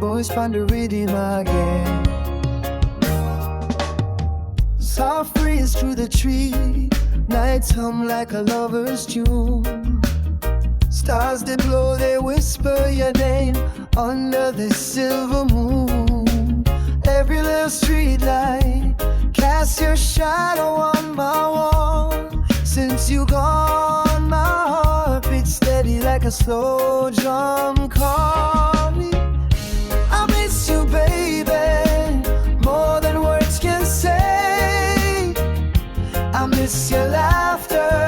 boys find the rhythm again. Soft breeze through the tree, nights hum like a lover's tune. Stars that glow, they whisper your name under the silver moon. Every little street light casts your shadow on my wall. Since you gone, my heart beats steady like a slow drum calling. I miss you, baby, more than words can say. I miss your laughter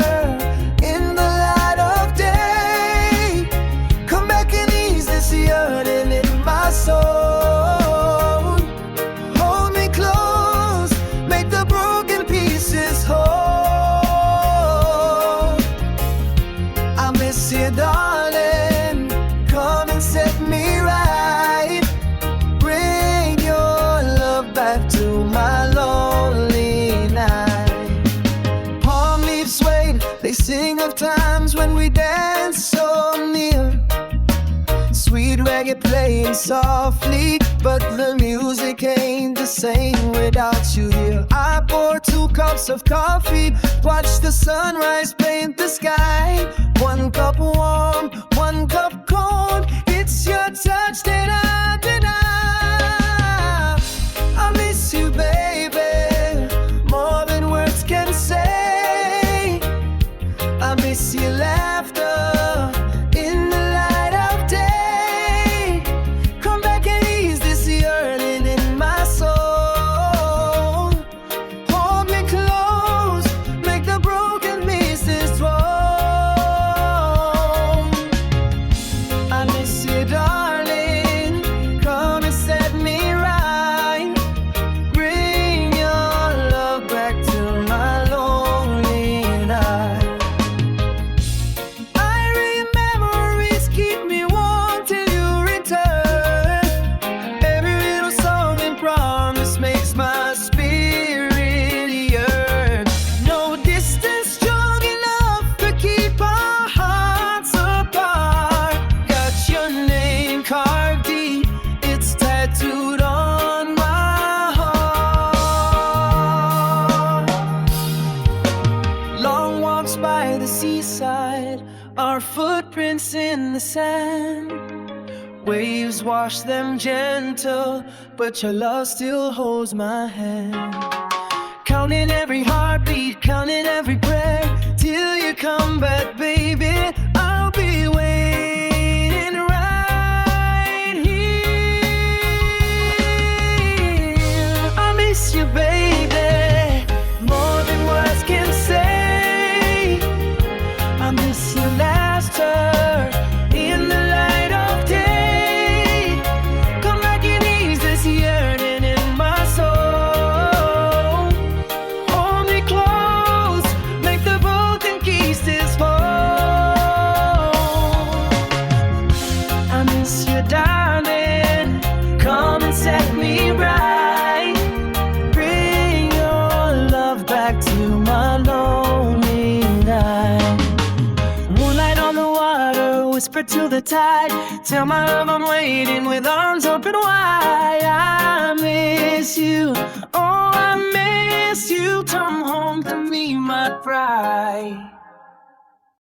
in the light of day. Come back and ease this yearning in my soul. Hold me close, make the broken pieces whole. I miss you, darling, come and set me right. Bring your love back to my lonely night. Palm leaves sway, they sing of times when we dance so near. Sweet reggae playing softly, but the music ain't the same without you here. I pour 2 cups of coffee, watch the sunrise paint the sky. 1 cup warm, 1 cup cold, it's your touch that I deny. I miss you, baby, more than words can say. I miss your laughter in the light of day. Come back and ease this yearning in my soul. Hold me close, make the broken pieces whole. I miss you, darling, come and set me right. Bring your love back to my lonely night. Memories keep me warm till you return. Every little song and promise makes my spirit yearn. No distance strong enough to keep our hearts apart. Got your name carved deep, it's tattooed on my heart. Long walks by the seaside, our footprints in the sand. Waves wash them gentle, but your love still holds my hand. Counting every heartbeat, counting every prayer, till you come back, baby. I'll be waiting right here. I miss you, baby, more than words can say. I miss your laughter in the light of day. Come back and ease this yearning in my soul. Hold me close, make the broken pieces fall. I miss you, darling, come and set me right. Bring your love back to my lonely night. Moonlight on the water, whisper to the tide. Tell my love I'm waiting with arms open wide. I miss you, oh I miss you. Come home to me, my bride.